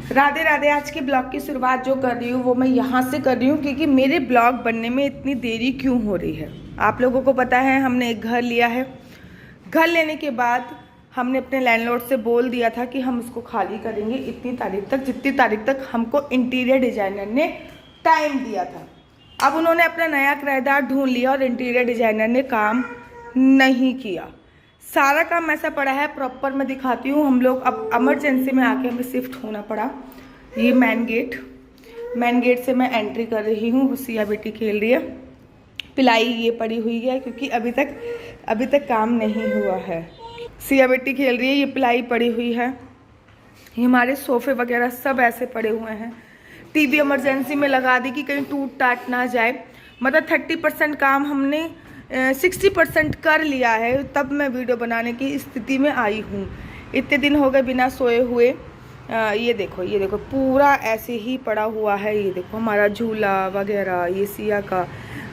राधे राधे। आज के ब्लॉग की शुरुआत जो कर रही हूँ वो मैं यहाँ से कर रही हूँ क्योंकि मेरे ब्लॉग बनने में इतनी देरी क्यों हो रही है। आप लोगों को पता है हमने एक घर लिया है। घर लेने के बाद हमने अपने लैंडलॉर्ड से बोल दिया था कि हम उसको खाली करेंगे इतनी तारीख तक, जितनी तारीख तक हमको इंटीरियर डिजाइनर ने टाइम दिया था। अब उन्होंने अपना नया किराएदार ढूंढ लिया और इंटीरियर डिजाइनर ने काम नहीं किया। सारा काम ऐसा पड़ा है, प्रॉपर मैं दिखाती हूँ। हम लोग अब इमरजेंसी में आके हमें शिफ्ट होना पड़ा। ये मेन गेट से मैं एंट्री कर रही हूँ। सिया बेटी खेल रही है। पिलाई ये पड़ी हुई है क्योंकि अभी तक काम नहीं हुआ है। सिया बेटी खेल रही है, ये पिलाई पड़ी हुई है। ये हमारे सोफे वगैरह सब ऐसे पड़े हुए हैं। टीवी इमरजेंसी में लगा दी कि कहीं टूट टाट ना जाए। मतलब 30% काम हमने 60% कर लिया है, तब मैं वीडियो बनाने की स्थिति में आई हूँ। इतने दिन हो गए बिना सोए हुए। ये देखो पूरा ऐसे ही पड़ा हुआ है। ये देखो हमारा झूला वगैरह, ये सिया का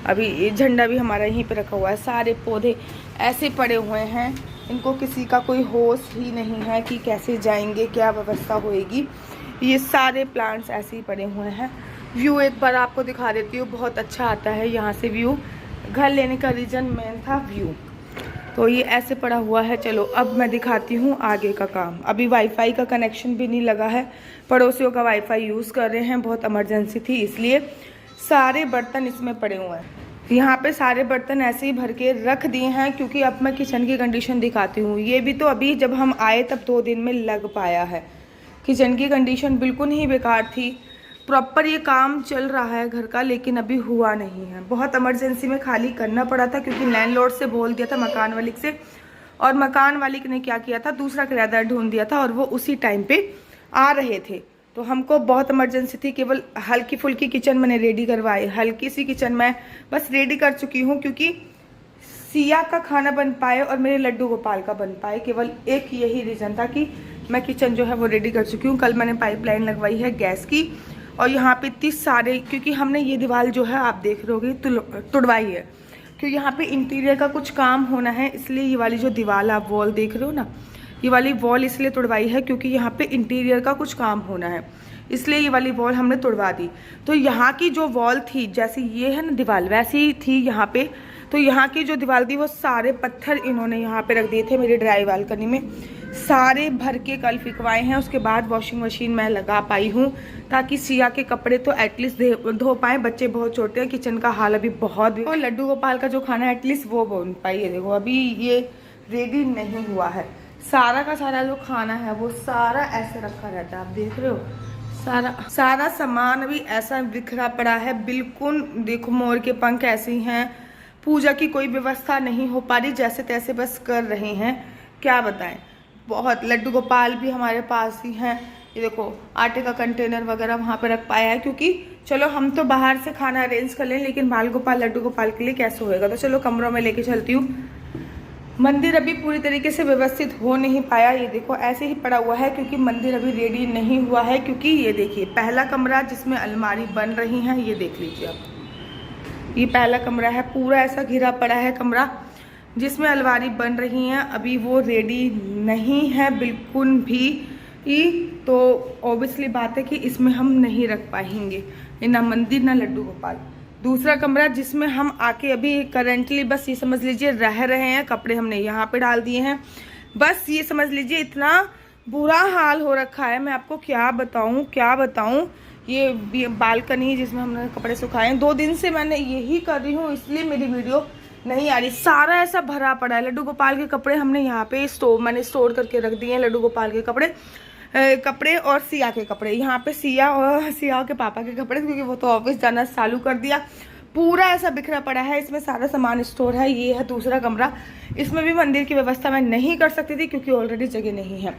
अभी ये झंडा भी हमारा यहीं पे रखा हुआ है। सारे पौधे ऐसे पड़े हुए हैं, इनको किसी का कोई होश ही नहीं है कि कैसे जाएंगे, क्या व्यवस्था होएगी। ये सारे प्लांट्स ऐसे ही पड़े हुए हैं। व्यू एक बार आपको दिखा देती हूँ, बहुत अच्छा आता है यहाँ से व्यू। घर लेने का रीज़न मेन था व्यू। तो ये ऐसे पड़ा हुआ है। चलो अब मैं दिखाती हूँ आगे का काम। अभी वाईफाई का कनेक्शन भी नहीं लगा है, पड़ोसियों का वाईफाई यूज़ कर रहे हैं। बहुत इमरजेंसी थी इसलिए सारे बर्तन इसमें पड़े हुए हैं। यहाँ पे सारे बर्तन ऐसे ही भर के रख दिए हैं क्योंकि अब मैं किचन की कंडीशन दिखाती हूँ। ये भी तो अभी जब हम आए तब 2 दिन में लग पाया है। किचन की कंडीशन बिल्कुल ही बेकार थी। प्रॉपर ये काम चल रहा है घर का, लेकिन अभी हुआ नहीं है। बहुत इमरजेंसी में खाली करना पड़ा था क्योंकि लैंडलॉर्ड से बोल दिया था, मकान मालिक से, और मकान मालिक ने क्या किया था, दूसरा किराएदार ढूंढ दिया था और वो उसी टाइम पे आ रहे थे। तो हमको बहुत इमरजेंसी थी। केवल हल्की फुल्की किचन मैंने रेडी करवाई। हल्की सी किचन मैं बस रेडी कर चुकी हूँ क्योंकि सिया का खाना बन पाए और मेरे लड्डू गोपाल का बन पाए। केवल एक यही रीज़न था कि मैं किचन जो है वो रेडी कर चुकी हूँ। कल मैंने पाइपलाइन लगवाई है गैस की, और यहाँ पे इतनी सारे, क्योंकि हमने ये दीवार जो है आप देख रहे होगे तुड़वाई है क्योंकि यहाँ पे इंटीरियर का कुछ काम होना है। इसलिए ये वाली जो दीवार आप वॉल देख रहे हो ना, ये वाली वॉल इसलिए तुड़वाई है क्योंकि यहाँ पे इंटीरियर का कुछ काम होना है, इसलिए ये वाली वॉल हमने तुड़वा दी। तो यहाँ की जो वॉल थी, जैसे ये है ना दीवार, वैसे ही थी यहाँ पे। तो यहाँ की जो दीवार थी वो सारे पत्थर इन्होंने यहाँ पे रख दिए थे मेरी ड्राई बालकनी में। सारे भर के कल फिकवाए हैं। उसके बाद वॉशिंग मशीन मैं लगा पाई हूँ ताकि सिया के कपड़े तो एटलीस्ट धो पाए। बच्चे बहुत छोटे हैं, किचन का हाल अभी बहुत, और लड्डू गोपाल का जो खाना है एटलीस्ट वो बन पाई है। देखो अभी ये रेडी नहीं हुआ है। सारा का सारा जो खाना है वो सारा ऐसे रखा रहता है, आप देख रहे हो। सारा सामान अभी ऐसा बिखरा पड़ा है बिल्कुल। देखो मोर के पंख ऐसे ही हैं। पूजा की कोई व्यवस्था नहीं हो पा रही, जैसे तैसे बस कर रहे हैं, क्या बताएं। बहुत लड्डू गोपाल भी हमारे पास ही हैं। ये देखो आटे का कंटेनर वगैरह वहाँ पे रख पाया है क्योंकि चलो हम तो बाहर से खाना अरेंज कर लें, लेकिन बाल गोपाल लड्डू गोपाल के लिए कैसे होएगा। तो चलो कमरों में लेके चलती हूँ। मंदिर अभी पूरी तरीके से व्यवस्थित हो नहीं पाया। ये देखो ऐसे ही पड़ा हुआ है क्योंकि मंदिर अभी रेडी नहीं हुआ है। क्योंकि ये देखिए पहला कमरा जिसमें अलमारी बन रही है, ये देख लीजिए आप, ये पहला कमरा है। पूरा ऐसा घिरा पड़ा है कमरा जिसमें अलमारी बन रही हैं। अभी वो रेडी नहीं है बिल्कुल भी। तो ऑब्वियसली बात है कि इसमें हम नहीं रख पाएंगे ना मंदिर ना लड्डू गोपाल। दूसरा कमरा जिसमें हम आके अभी करंटली बस ये समझ लीजिए रह रहे हैं, कपड़े हमने यहाँ पे डाल दिए हैं। बस ये समझ लीजिए इतना बुरा हाल हो रखा है, मैं आपको क्या बताऊँ। ये बालकनी जिसमें हमने कपड़े सुखाए हैं, 2 दिन से मैंने यही कर रही हूँ, इसलिए मेरी वीडियो नहीं आ रही। सारा ऐसा भरा पड़ा है। लड्डू गोपाल के कपड़े हमने यहाँ पे मैंने स्टोर करके रख दिए हैं। लड्डू गोपाल के कपड़े और सिया के कपड़े यहाँ पे, सिया के पापा के कपड़े, क्योंकि वो तो ऑफिस जाना चालू कर दिया। पूरा ऐसा बिखरा पड़ा है, इसमें सारा सामान स्टोर है। ये है दूसरा कमरा। इसमें भी मंदिर की व्यवस्था मैं नहीं कर सकती थी क्योंकि ऑलरेडी जगह नहीं है।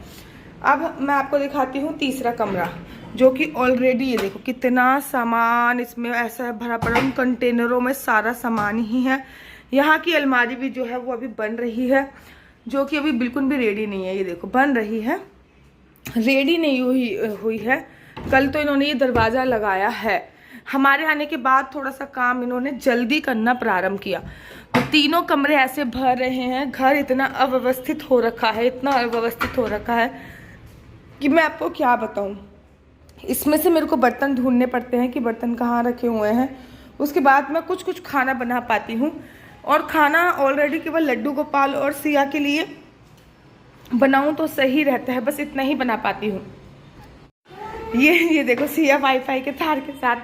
अब मैं आपको दिखाती हूँ तीसरा कमरा, जो कि ऑलरेडी ये देखो कितना सामान इसमें ऐसा भरा पड़ा। उन कंटेनरों में सारा सामान ही है। यहाँ की अलमारी भी जो है वो अभी बन रही है, जो कि अभी बिल्कुल भी रेडी नहीं है। ये देखो बन रही है, रेडी नहीं हुई है। कल तो इन्होंने ये दरवाज़ा लगाया है। हमारे आने के बाद थोड़ा सा काम इन्होंने जल्दी करना प्रारंभ किया। तो तीनों कमरे ऐसे भर रहे हैं। घर इतना अव्यवस्थित हो रखा है, इतना अव्यवस्थित हो रखा है कि मैं आपको क्या बताऊं। इसमें से मेरे को बर्तन ढूंढने पड़ते हैं कि बर्तन कहाँ रखे हुए हैं। उसके बाद मैं कुछ कुछ खाना बना पाती हूँ, और खाना ऑलरेडी केवल लड्डू गोपाल और सिया के लिए बनाऊँ तो सही रहता है, बस इतना ही बना पाती हूँ। ये देखो सिया वाईफाई के तार के साथ,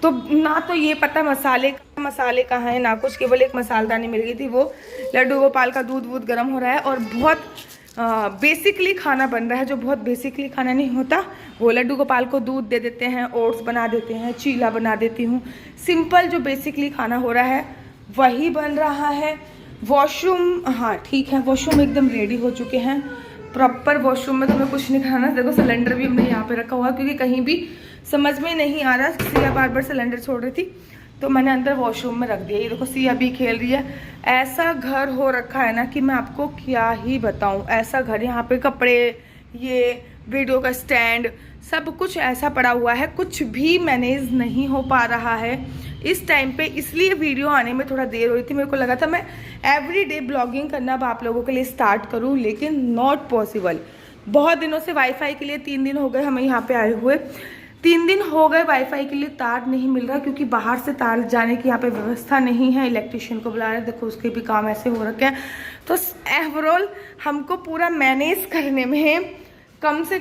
तो ना तो ये पता मसाले कहाँ हैं ना कुछ, केवल एक मसालदानी मिल गई थी, वो लड्डू गोपाल का दूध गर्म हो रहा है और बहुत बेसिकली खाना बन रहा है, जो बहुत बेसिकली खाना नहीं होता। वो लड्डू गोपाल को दूध दे देते हैं, ओट्स बना देते हैं, चीला बना देती हूँ, सिंपल जो बेसिकली खाना हो रहा है वही बन रहा है। वॉशरूम, हाँ ठीक है, वॉशरूम एकदम रेडी हो चुके हैं प्रॉपर। वॉशरूम में तो हमें कुछ नहीं खाना। देखो सिलेंडर भी हमने यहाँ पे रखा हुआ, क्योंकि कहीं भी समझ में नहीं आ रहा, सिया बार बार सिलेंडर छोड़ रही थी, तो मैंने अंदर वॉशरूम में रख दिया। ये देखो सिया भी खेल रही है। ऐसा घर हो रखा है ना कि मैं आपको क्या ही बताऊं। ऐसा घर, यहाँ पे कपड़े, ये वीडियो का स्टैंड, सब कुछ ऐसा पड़ा हुआ है, कुछ भी मैनेज नहीं हो पा रहा है इस टाइम पे। इसलिए वीडियो आने में थोड़ा देर हो रही थी। मेरे को लगा था मैं एवरीडे ब्लॉगिंग करना अब आप लोगों के लिए स्टार्ट करूँ, लेकिन नॉट पॉसिबल। बहुत दिनों से वाईफाई के लिए 3 दिन हो गए हमें यहाँ पे आए हुए, 3 दिन हो गए वाईफाई के लिए तार नहीं मिल रहा, क्योंकि बाहर से तार जाने की यहाँ पे व्यवस्था नहीं है। इलेक्ट्रिशियन को बुला रहे हैं, देखो उसके भी काम ऐसे हो रखे हैं। तो ओवरऑल हमको पूरा मैनेज करने में कम से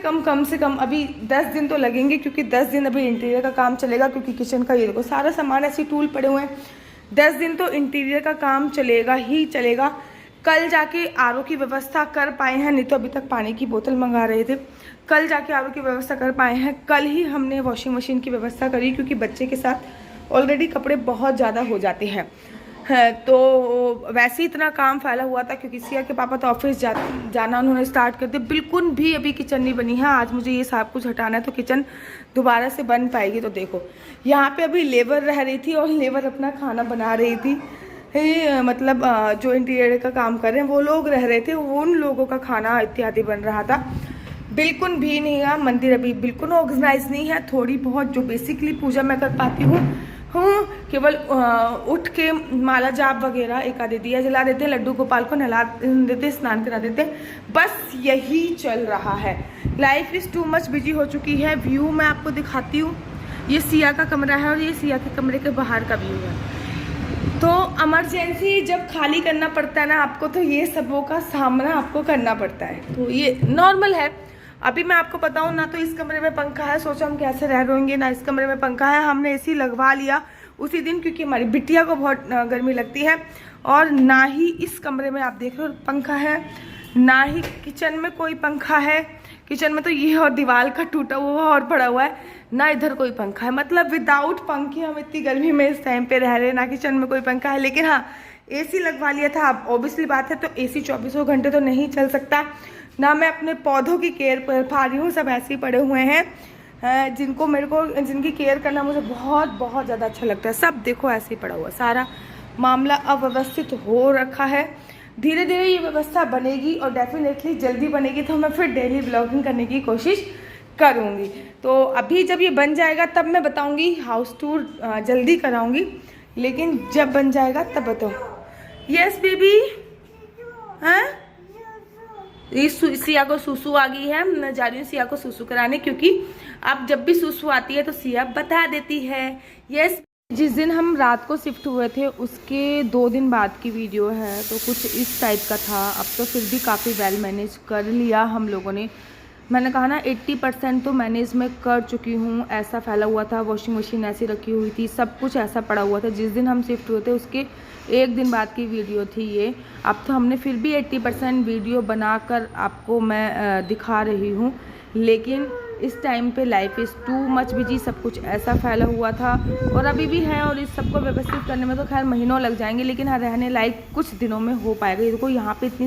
कम अभी 10 दिन तो लगेंगे, क्योंकि 10 दिन अभी इंटीरियर का काम चलेगा, क्योंकि किचन का ये देखो सारा सामान ऐसे टूल पड़े हुए हैं। 10 दिन तो इंटीरियर का काम चलेगा ही चलेगा। कल जाके आरओ की व्यवस्था कर पाए हैं, नहीं तो अभी तक पानी की बोतल मंगा रहे थे। कल जाके आरओ की व्यवस्था कर पाए हैं। कल ही हमने वॉशिंग मशीन की व्यवस्था करी, क्योंकि बच्चे के साथ ऑलरेडी कपड़े बहुत ज़्यादा हो जाते हैं। तो वैसे ही इतना काम फैला हुआ था, क्योंकि सिया के पापा तो ऑफिस जाना उन्होंने स्टार्ट कर दिया। बिल्कुल भी अभी किचन नहीं बनी है। आज मुझे ये सब कुछ हटाना है, तो किचन दोबारा से बन पाएगी। तो देखो यहाँ पे अभी लेबर रह रही थी, और लेबर अपना खाना बना रही थी। मतलब जो इंटीरियर का काम कर रहे हैं वो लोग रह रहे थे, उन लोगों का खाना इत्यादि बन रहा था। बिल्कुल भी नहीं है। मंदिर अभी बिल्कुल ऑर्गेनाइज नहीं है। थोड़ी बहुत जो बेसिकली पूजा मैं कर पाती हूँ केवल उठ के माला जाप वगैरह, एक आधे दिया जला देते, लड्डू गोपाल को नहला देते, स्नान करा देते, बस यही चल रहा है। Life is too much busy हो चुकी है। व्यू मैं आपको दिखाती हूँ। ये सिया का कमरा है, और ये सिया के कमरे के बाहर का व्यू है। तो इमरजेंसी जब खाली करना पड़ता है ना आपको, तो ये सबों का सामना आपको करना पड़ता है, तो ये नॉर्मल है। अभी मैं आपको बताऊं ना, तो इस कमरे में पंखा है, सोचो हम कैसे रह रहेंगे ना। इस कमरे में पंखा है, हमने एसी लगवा लिया उसी दिन, क्योंकि हमारी बिटिया को बहुत गर्मी लगती है। और ना ही इस कमरे में आप देख रहे हो पंखा है, ना ही किचन में कोई पंखा है। किचन में तो ये और दीवार का टूटा हुआ और पड़ा हुआ है, ना इधर कोई पंखा है। मतलब विदाउट पंखे हम इतनी गर्मी में इस टाइम पे रह रहे हैं। ना किचन में कोई पंखा है, लेकिन हाँ एसी लगवा लिया था। अब ऑब्वियसली बात है, तो एसी 24 घंटे तो नहीं चल सकता। ना मैं अपने पौधों की केयर कर पा रही हूँ, सब ऐसे ही पड़े हुए हैं जिनकी केयर करना मुझे बहुत ज़्यादा अच्छा लगता है। सब देखो ऐसे ही पड़ा हुआ, सारा मामला अव्यवस्थित हो रखा है। धीरे धीरे ये व्यवस्था बनेगी, और डेफिनेटली जल्दी बनेगी, तो मैं फिर डेली ब्लॉगिंग करने की कोशिश करूँगी। तो अभी जब ये बन जाएगा तब मैं बताऊँगी, हाउस टूर जल्दी कराऊँगी, लेकिन जब बन जाएगा तब बताऊँ। यस बेबी, हाँ सिया को सुसु आ गई है। मैं जा रही हूँ सिया को सुसु कराने, क्योंकि अब जब भी सुसु आती है तो सिया बता देती है। यस, जिस दिन हम रात को शिफ्ट हुए थे उसके 2 दिन बाद की वीडियो है, तो कुछ इस टाइप का था। अब तो फिर भी काफ़ी वेल मैनेज कर लिया हम लोगों ने। मैंने कहा ना 80% तो मैनेज मैं कर चुकी हूँ। ऐसा फैला हुआ था, वॉशिंग मशीन ऐसी रखी हुई थी, सब कुछ ऐसा पड़ा हुआ था। जिस दिन हम शिफ्ट हुए थे उसके 1 दिन बाद की वीडियो थी ये। अब तो हमने फिर भी 80% वीडियो बनाकर आपको मैं दिखा रही हूँ, लेकिन इस टाइम पे life is too much busy. सब कुछ ऐसा फैला हुआ था, और अभी भी है, और इस सबको व्यवस्थित करने में तो खैर महीनों लग जाएंगे, लेकिन हाँ रहने लायक कुछ दिनों में हो पाएगा। ये देखो यहाँ पे इतनी